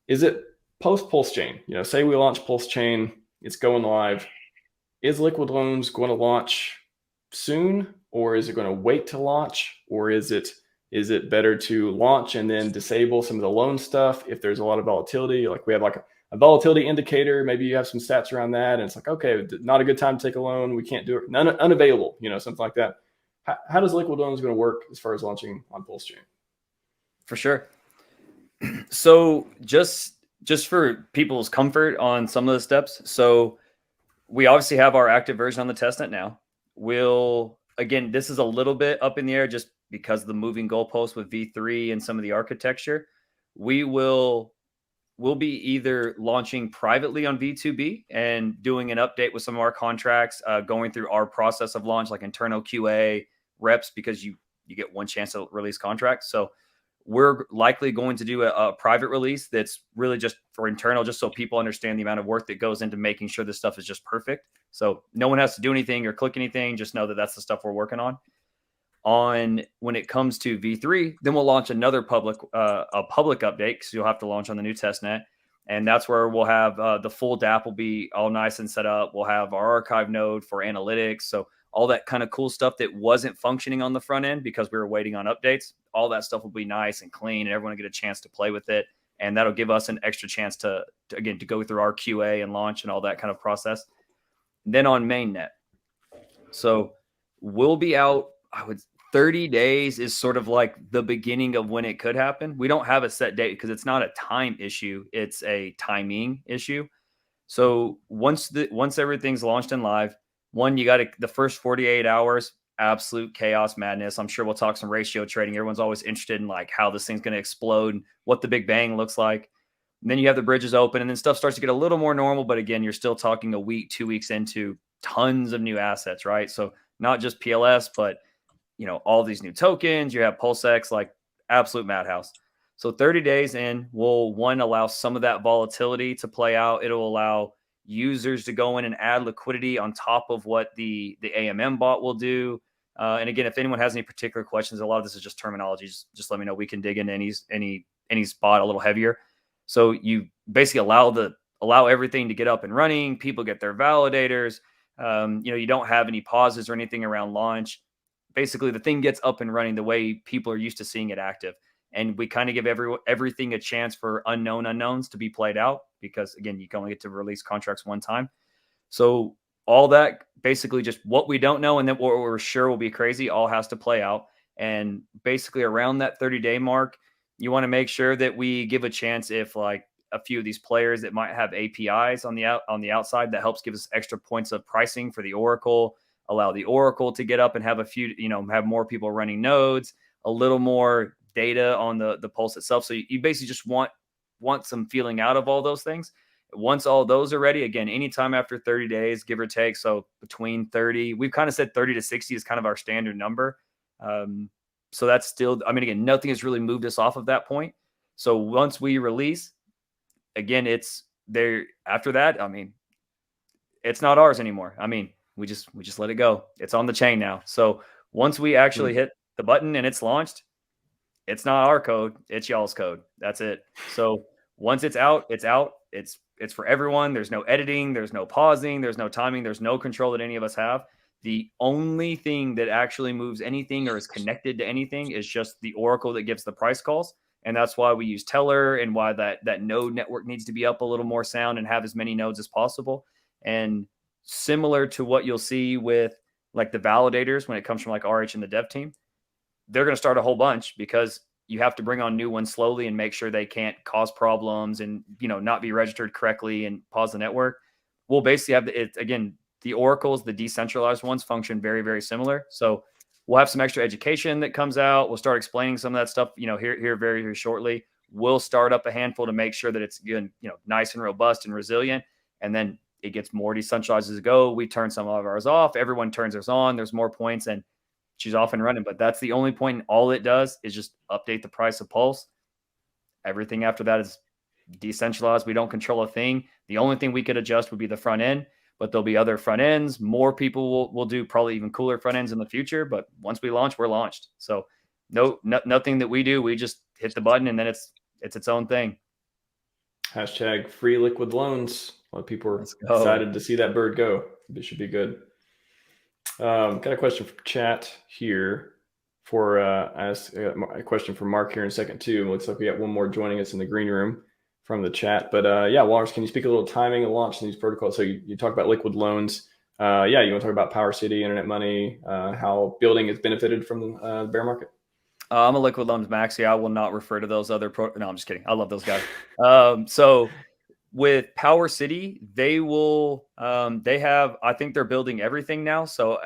Is it post PulseChain? Say we launch PulseChain, it's going live. Is Liquid Loans going to launch soon, or is it going to wait to launch, or is it better to launch and then disable some of the loan stuff if there's a lot of volatility? Like we have like a volatility indicator, maybe you have some stats around that, and it's like, okay, not a good time to take a loan, we can't do it, unavailable, something like that. How does Liquid Loans going to work as far as launching on PulseChain? For sure. So just for people's comfort on some of the steps. So we obviously have our active version on the testnet now. Again, this is a little bit up in the air just because of the moving goalposts with V3 and some of the architecture. We'll be either launching privately on V2B and doing an update with some of our contracts, going through our process of launch, like internal QA reps, because you get one chance to release contracts. So we're likely going to do a private release that's really just for internal, just so people understand the amount of work that goes into making sure this stuff is just perfect. So no one has to do anything or click anything. Just know that that's the stuff we're working on. When it comes to V3, then we'll launch another public update, because you'll have to launch on the new testnet. And that's where we'll have the full DApp will be all nice and set up. We'll have our archive node for analytics. So all that kind of cool stuff that wasn't functioning on the front end because we were waiting on updates, all that stuff will be nice and clean, and everyone will get a chance to play with it. And that'll give us an extra chance to go through our QA and launch and all that kind of process. Then on mainnet. So we'll be out, 30 days is sort of like the beginning of when it could happen. We don't have a set date because it's not a time issue. It's a timing issue. So once everything's launched and live, you got the first 48 hours, absolute chaos madness. I'm sure we'll talk some ratio trading. Everyone's always interested in like how this thing's going to explode and what the big bang looks like. And then you have the bridges open, and then stuff starts to get a little more normal. But again, you're still talking a week, 2 weeks into tons of new assets, right? So not just PLS, but all these new tokens. You have PulseX, like absolute madhouse. So 30 days in, we'll allow some of that volatility to play out. It'll allow users to go in and add liquidity on top of what the AMM bot will do. And again, if anyone has any particular questions, a lot of this is just terminology. Just let me know. We can dig into any spot a little heavier. So you basically allow everything to get up and running. People get their validators. You don't have any pauses or anything around launch. Basically, the thing gets up and running the way people are used to seeing it active. And we kind of give everything a chance for unknown unknowns to be played out, because again, you can only get to release contracts one time. So all that basically just what we don't know and then what we're sure will be crazy all has to play out. And basically around that 30-day mark, you want to make sure that we give a chance if like a few of these players that might have APIs on the outside, that helps give us extra points of pricing for the Oracle, allow the Oracle to get up and have a few, have more people running nodes, a little more data on the Pulse itself. So you basically just want some feeling out of all those things. Once all those are ready, again, anytime after 30 days, give or take. So between 30, we've kind of said 30 to 60 is kind of our standard number. So that's still, again, nothing has really moved us off of that point. So once we release, again, it's there after that. It's not ours anymore. We just let it go. It's on the chain now. So once we actually hit the button and it's launched, it's not our code, it's y'all's code. That's it. So once it's out, it's out. It's for everyone. There's no editing, there's no pausing, there's no timing, there's no control that any of us have. The only thing that actually moves anything or is connected to anything is just the Oracle that gives the price calls. And that's why we use Teller, and why that node network needs to be up a little more sound and have as many nodes as possible. And similar to what you'll see with like the validators when it comes from like RH and the dev team, they're going to start a whole bunch because you have to bring on new ones slowly and make sure they can't cause problems and, not be registered correctly and pause the network. We'll basically have again, the Oracles, the decentralized ones function very, very similar. So we'll have some extra education that comes out. We'll start explaining some of that stuff, here very, very shortly. We'll start up a handful to make sure that it's good, nice and robust and resilient. And then it gets more decentralized as it go. We turn some of ours off. Everyone turns theirs on. There's more points and she's off and running. But that's the only point. All it does is just update the price of Pulse. Everything after that is decentralized. We don't control a thing. The only thing we could adjust would be the front end, but there'll be other front ends. More people will do probably even cooler front ends in the future. But once we launch, we're launched. So nothing that we do. We just hit the button and then it's its own thing. Hashtag free liquid loans. A lot of people are excited to see that bird go. It should be good. Got a question from chat here for a question from Mark here in a second too. It looks like we got one more joining us in the green room from the chat. But yeah, Walrus, can you speak a little timing and launch these protocols? So you talk about liquid loans. Yeah, you want to talk about PowerCity, internet money, how building has benefited from the bear market? I'm a liquid loans Maxi. I will not refer to those other no, I'm just kidding. I love those guys. So with PowerCity, they will they have, I think they're building everything now. So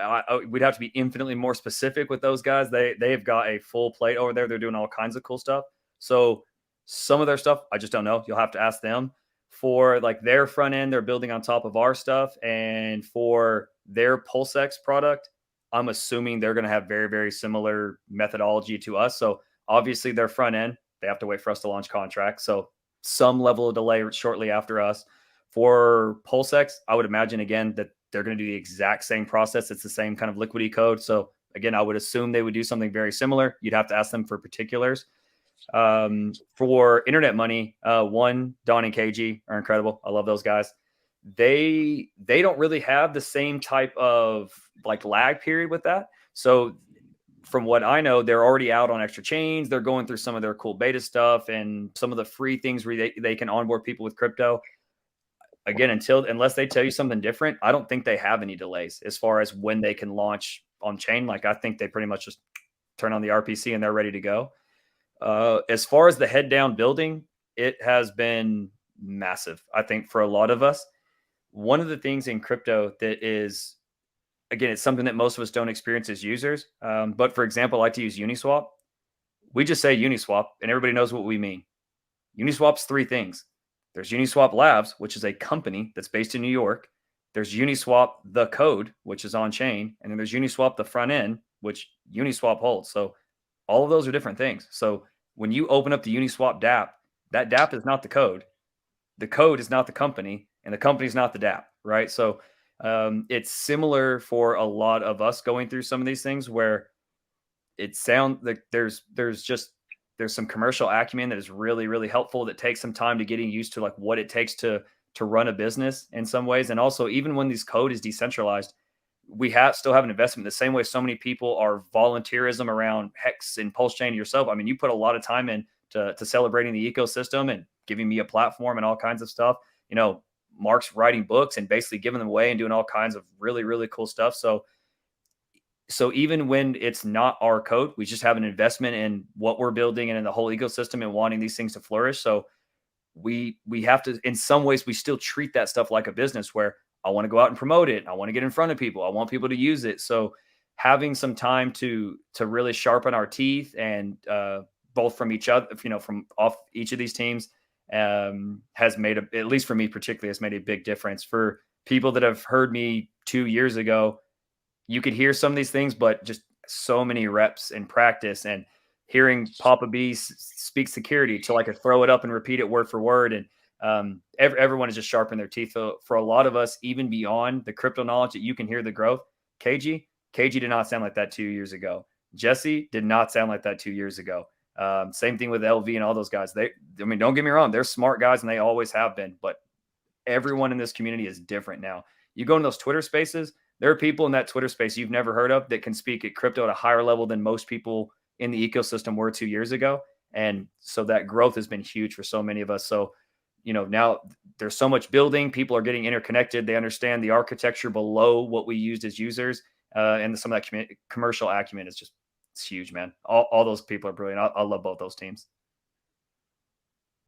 we'd have to be infinitely more specific with those guys. They've got a full plate over there. They're doing all kinds of cool stuff. So some of their stuff, I just don't know. You'll have to ask them. For like their front end, they're building on top of our stuff. And for their PulseX product, I'm assuming they're going to have very, very similar methodology to us. So obviously their front end, they have to wait for us to launch contracts. So some level of delay shortly after us. For PulseX, I would imagine again that they're going to do the exact same process. It's the same kind of liquidity code. So again, I would assume they would do something very similar. You'd have to ask them for particulars. For internet money, Don and KG are incredible. I love those guys. They don't really have the same type of like lag period with that. So from what I know, they're already out on extra chains. They're going through some of their cool beta stuff and some of the free things where they can onboard people with crypto. Again, unless they tell you something different, I don't think they have any delays as far as when they can launch on chain. Like I think they pretty much just turn on the RPC and they're ready to go. As far as the head down building, it has been massive, I think, for a lot of us. One of the things in crypto that is, again, it's something that most of us don't experience as users. But for example, I like to use Uniswap. We just say Uniswap and everybody knows what we mean. Uniswap's three things. There's Uniswap Labs, which is a company that's based in New York. There's Uniswap, the code, which is on chain. And then there's Uniswap, the front end, which Uniswap holds. So all of those are different things. So when you open up the Uniswap dApp, that dApp is not the code. The code is not the company, and the company is not the dApp, right? So it's similar for a lot of us going through some of these things where it sounds like there's some commercial acumen that is really, really helpful, that takes some time to getting used to like what it takes to run a business in some ways. And also, even when this code is decentralized, we still have an investment the same way so many people are volunteerism around Hex and PulseChain yourself. I mean, you put a lot of time in to celebrating the ecosystem and giving me a platform and all kinds of stuff. You know, Mark's writing books and basically giving them away and doing all kinds of really, really cool stuff. So even when it's not our code, we just have an investment in what we're building and in the whole ecosystem and wanting these things to flourish. So we have to, in some ways, we still treat that stuff like a business where I want to go out and promote it. I want to get in front of people. I want people to use it. So having some time to really sharpen our teeth and both from each other, from off each of these teams has made, at least for me particularly, has made a big difference. For people that have heard me 2 years ago, you could hear some of these things, but just so many reps and practice and hearing Papa B speak security till I could throw it up and repeat it word for word. And everyone is just sharpening their teeth. So for a lot of us, even beyond the crypto knowledge that you can hear the growth, KG did not sound like that 2 years ago. Jesse did not sound like that 2 years ago. Same thing with LV and all those guys. Don't get me wrong. They're smart guys and they always have been, but everyone in this community is different now. You go in those Twitter spaces, there are people in that Twitter space you've never heard of that can speak at crypto at a higher level than most people in the ecosystem were 2 years ago. And so that growth has been huge for so many of us. So, now there's so much building, people are getting interconnected. They understand the architecture below what we used as users. And some of that commercial acumen is it's huge, man. All those people are brilliant. I love both those teams.